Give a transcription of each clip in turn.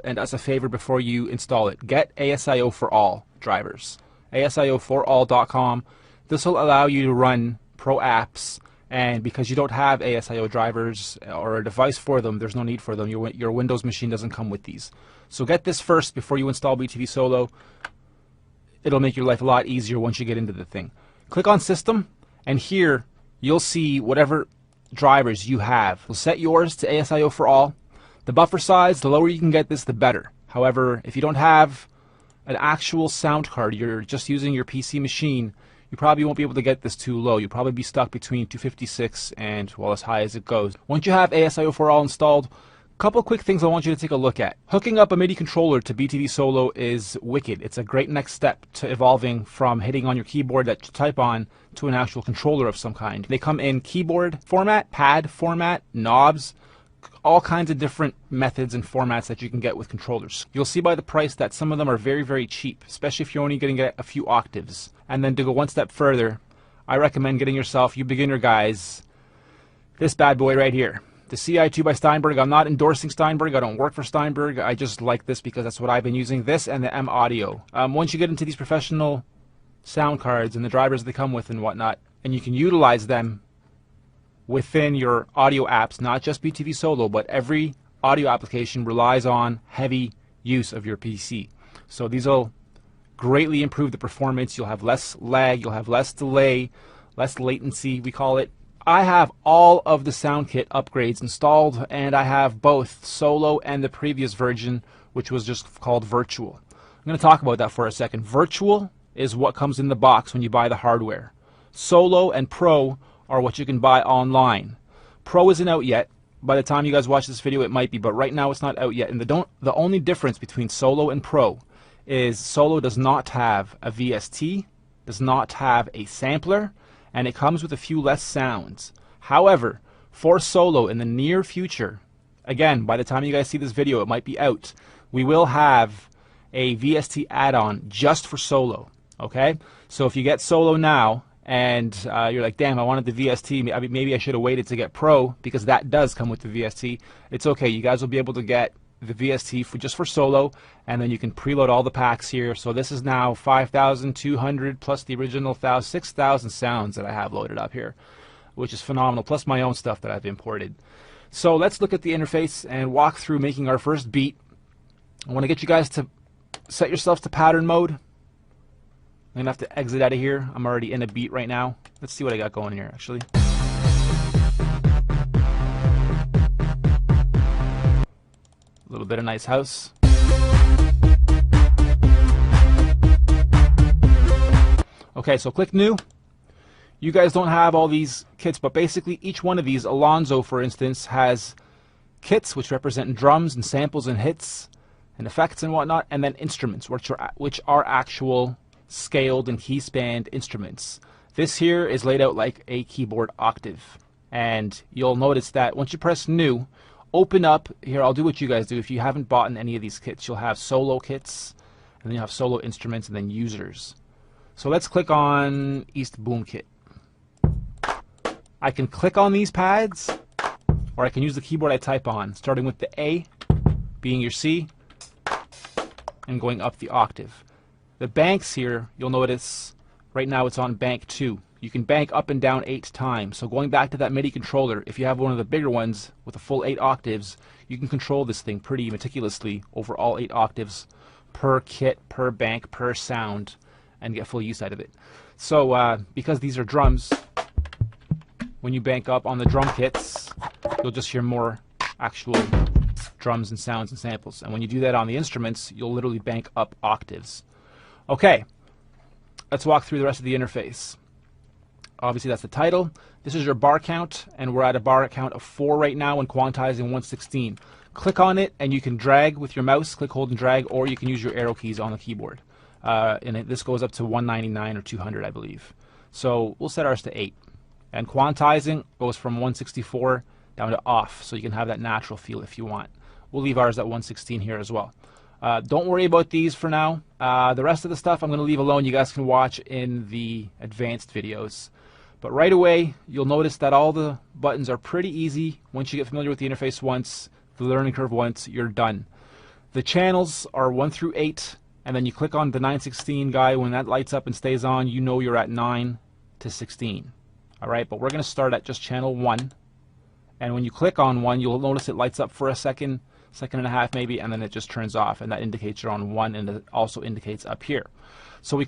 and us a favor before you install it. Get ASIO for all drivers. ASIO4all.com. This will allow you to run pro apps, and because you don't have ASIO drivers or a device for them, there's no need for them. Your Windows machine doesn't come with these. So get this first before you install BTV Solo. It'll make your life a lot easier once you get into the thing. Click on System, and here you'll see whatever drivers you have. We'll set yours to ASIO for all. The buffer size, the lower you can get this, the better. However, if you don't have an actual sound card, you're just using your PC machine, you probably won't be able to get this too low. You'll probably be stuck between 256 and, well, as high as it goes. Once you have ASIO for all installed, a couple quick things I want you to take a look at. Hooking up a MIDI controller to BTV Solo is wicked. It's a great next step to evolving from hitting on your keyboard that you type on to an actual controller of some kind. They come in keyboard format, pad format, knobs, all kinds of different methods and formats that you can get with controllers. You'll see by the price that some of them are very, very cheap, especially if you're only going to get a few octaves. And then to go one step further, I recommend getting yourself, you beginner guys, this bad boy right here. The CI2 by Steinberg. I'm not endorsing Steinberg. I don't work for Steinberg. I just like this because that's what I've been using. This and the M Audio. Once you get into these professional sound cards and the drivers they come with and whatnot, and you can utilize them within your audio apps, not just BTV Solo, but every audio application relies on heavy use of your PC. So these will greatly improve the performance. You'll have less lag, you'll have less delay, less latency, we call it. I have all of the SoundKit upgrades installed, and I have both Solo and the previous version, which was just called Virtual. I'm going to talk about that for a second. Virtual is what comes in the box when you buy the hardware. Solo and Pro are what you can buy online. Pro isn't out yet. By the time you guys watch this video, it might be, but right now it's not out yet. And the only difference between Solo and Pro is Solo does not have a VST, does not have a sampler, and it comes with a few less sounds. However, for Solo in the near future, again, by the time you guys see this video, it might be out, we will have a VST add-on just for Solo. Okay? So if you get Solo now, and you're like, damn, I wanted the VST, maybe I should have waited to get Pro, because that does come with the VST. It's okay, you guys will be able to get the VST just for Solo, and then you can preload all the packs here. So this is now 5,200 plus the original 6,000 sounds that I have loaded up here, which is phenomenal, plus my own stuff that I've imported. So let's look at the interface and walk through making our first beat. I want to get you guys to set yourselves to pattern mode. I'm going to have to exit out of here. I'm already in a beat right now. Let's see what I got going here, actually. A little bit of nice house. Okay, so click New. You guys don't have all these kits, but basically each one of these, Alonzo, for instance, has kits which represent drums and samples and hits and effects and whatnot, and then instruments, which are actual scaled and key spanned instruments. This here is laid out like a keyboard octave, and you'll notice that once you press New, open up here. I'll do what you guys do. If you haven't bought in any of these kits, you'll have Solo kits, and then you have Solo instruments, and then users. So let's click on East Boom Kit. I can click on these pads, or I can use the keyboard I type on, starting with the A being your C and going up the octave. The banks here, you'll notice right now it's on bank 2. You can bank up and down 8 times. So going back to that MIDI controller, if you have one of the bigger ones with a full 8 octaves, you can control this thing pretty meticulously over all 8 octaves per kit, per bank, per sound, and get full use out of it. So because these are drums, when you bank up on the drum kits, you'll just hear more actual drums and sounds and samples. And when you do that on the instruments, you'll literally bank up octaves. Okay, let's walk through the rest of the interface. Obviously that's the title. This is your bar count, and we're at a bar count of 4 right now and quantizing 116. Click on it and you can drag with your mouse, click, hold, and drag, or you can use your arrow keys on the keyboard. This goes up to 199 or 200, I believe. So we'll set ours to 8. And quantizing goes from 164 down to off, so you can have that natural feel if you want. We'll leave ours at 116 here as well. Don't worry about these for now. The rest of the stuff I'm going to leave alone. You guys can watch in the advanced videos. But right away, you'll notice that all the buttons are pretty easy. Once you get familiar with the interface once, the learning curve once, you're done. The channels are 1 through 8, and then you click on the 916 guy. When that lights up and stays on, you know you're at 9 to 16. Alright, but we're going to start at just channel 1. And when you click on 1, you'll notice it lights up for a second, second and a half maybe, and then it just turns off, and that indicates you're on 1, and it also indicates up here. So we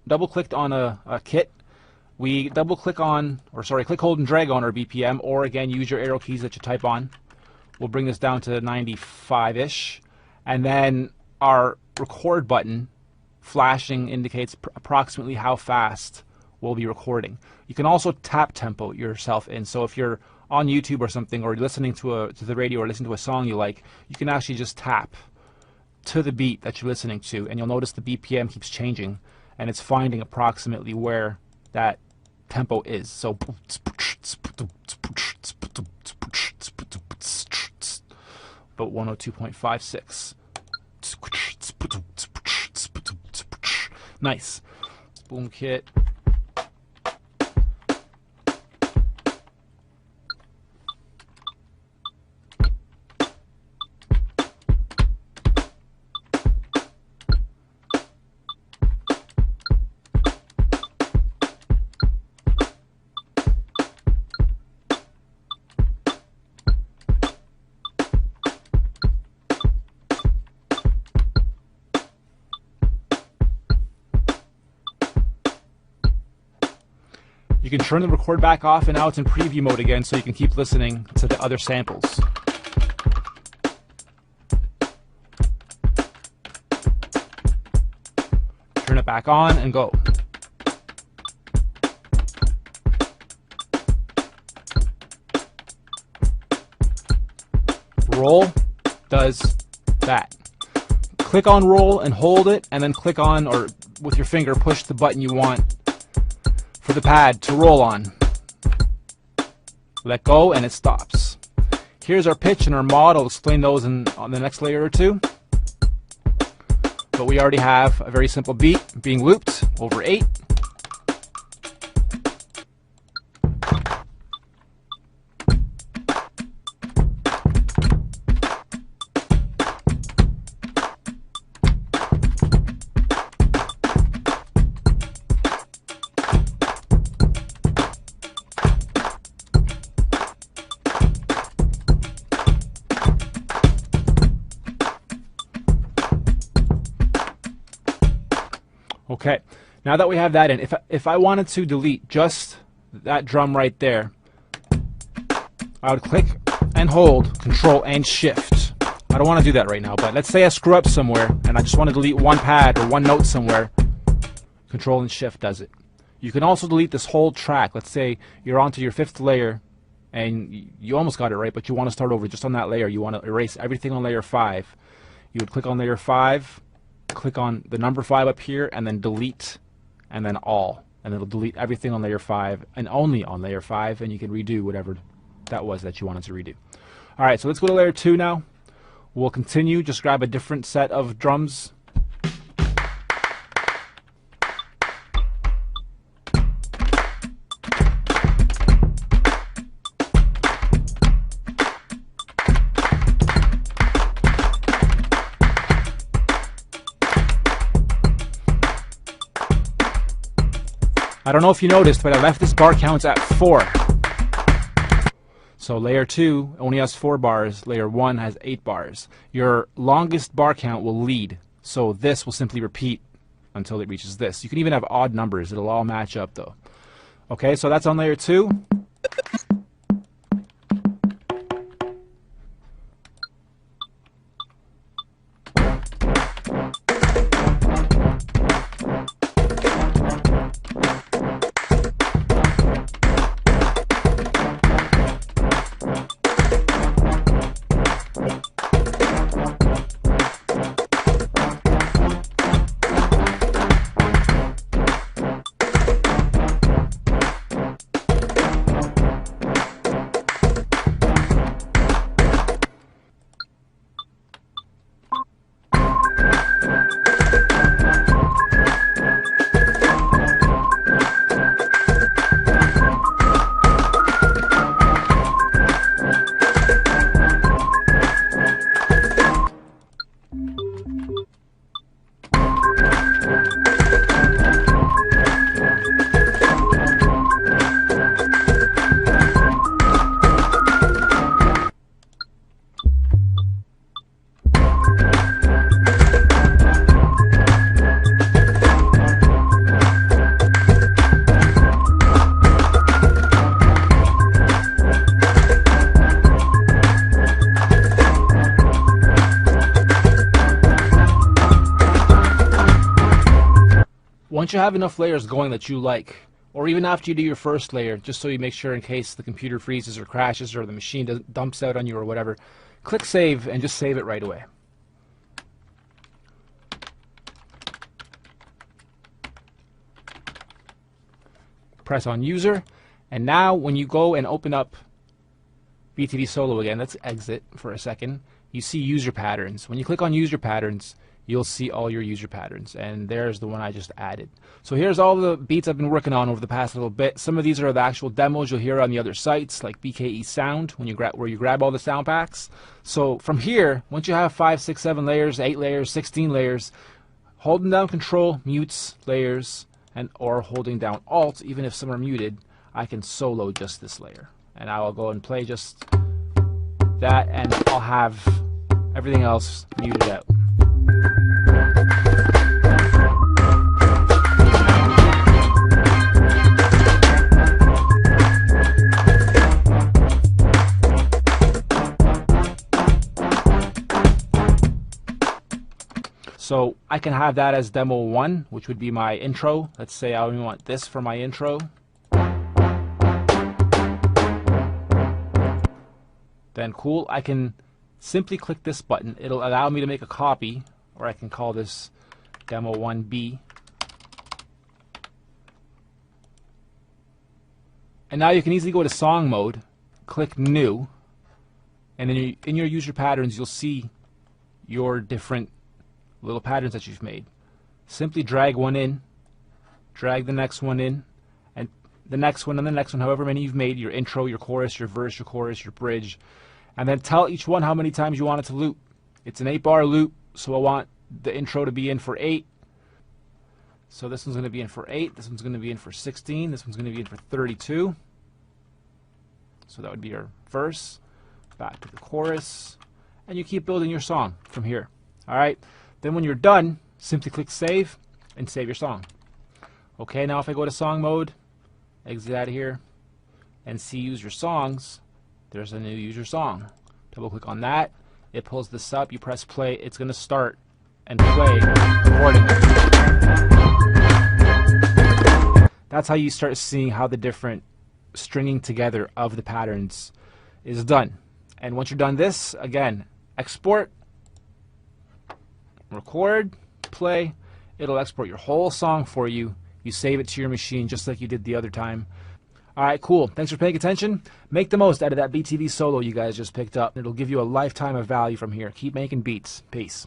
double clicked on a kit. We double click on, or sorry, click, hold, and drag on our BPM, or again use your arrow keys that you type on. We'll bring this down to 95-ish, and then our record button flashing indicates approximately how fast we'll be recording. You can also tap tempo yourself in, so if you're on YouTube or something, or listening to the radio, or listening to a song you like, you can actually just tap to the beat that you're listening to, and you'll notice the BPM keeps changing, and it's finding approximately where that tempo is. So about 102.56. Nice. Boom kit. You can turn the record back off, and now it's in preview mode again, so you can keep listening to the other samples. Turn it back on and go. Roll does that. Click on roll and hold it, and then click on, or with your finger push the button you want for the pad to roll on. Let go and it stops. Here's our pitch and our mod. I'll explain those on the next layer or two. But we already have a very simple beat being looped over 8. Okay, now that we have that in, if I wanted to delete just that drum right there, I would click and hold Control and Shift. I don't want to do that right now, but let's say I screw up somewhere and I just want to delete one pad or one note somewhere. Control and Shift does it. You can also delete this whole track. Let's say you're onto your 5th layer and you almost got it right, but you want to start over just on that layer. You want to erase everything on layer 5. You would click on layer 5, click on the number 5 up here, and then delete, and then all, and it'll delete everything on layer 5 and only on layer 5, and you can redo whatever that was that you wanted to redo. Alright, so let's go to layer 2 now. We'll continue, just grab a different set of drums. I don't know if you noticed, but I left this bar counts at 4. So layer 2 only has 4 bars, layer 1 has 8 bars. Your longest bar count will lead, so this will simply repeat until it reaches this. You can even have odd numbers, it'll all match up though. Okay, so that's on layer 2. Once you have enough layers going that you like, or even after you do your first layer, just so you make sure in case the computer freezes or crashes or the machine dumps out on you or whatever, click save and just save it right away. Press on user, and now when you go and open up BTV Solo again, let's exit for a second, you see user patterns. When you click on user patterns, you'll see all your user patterns, and there's the one I just added. So here's all the beats I've been working on over the past little bit. Some of these are the actual demos you'll hear on the other sites, like BKE Sound, when you where you grab all the sound packs. So from here, once you have 5, 6, 7 layers, 8 layers, 16 layers, holding down Control mutes layers, and or holding down Alt, even if some are muted, I can solo just this layer. And I will go and play just that, and I'll have everything else muted out. So I can have that as demo 1, which would be my intro. Let's say I only want this for my intro. Then cool, I can simply click this button. It'll allow me to make a copy, or I can call this demo 1B. And now you can easily go to song mode, click new, and then in your user patterns you'll see your different little patterns that you've made. Simply drag one in, drag the next one in, and the next one, and the next one, however many you've made, your intro, your chorus, your verse, your chorus, your bridge, and then tell each one how many times you want it to loop. It's an 8-bar loop, so I want the intro to be in for 8. So this one's going to be in for 8, this one's going to be in for 16, this one's going to be in for 32. So that would be your verse, back to the chorus, and you keep building your song from here. Alright, then when you're done, simply click save and save your song. Okay, now if I go to song mode, exit out of here, and see user songs, there's a new user song. Double click on that, it pulls this up, you press play, it's going to start and play accordingly. That's how you start seeing how the different stringing together of the patterns is done. And once you're done this, again, export, record, play, it'll export your whole song for you. You save it to your machine just like you did the other time. Alright, cool. Thanks for paying attention. Make the most out of that BTV Solo you guys just picked up. It'll give you a lifetime of value from here. Keep making beats. Peace.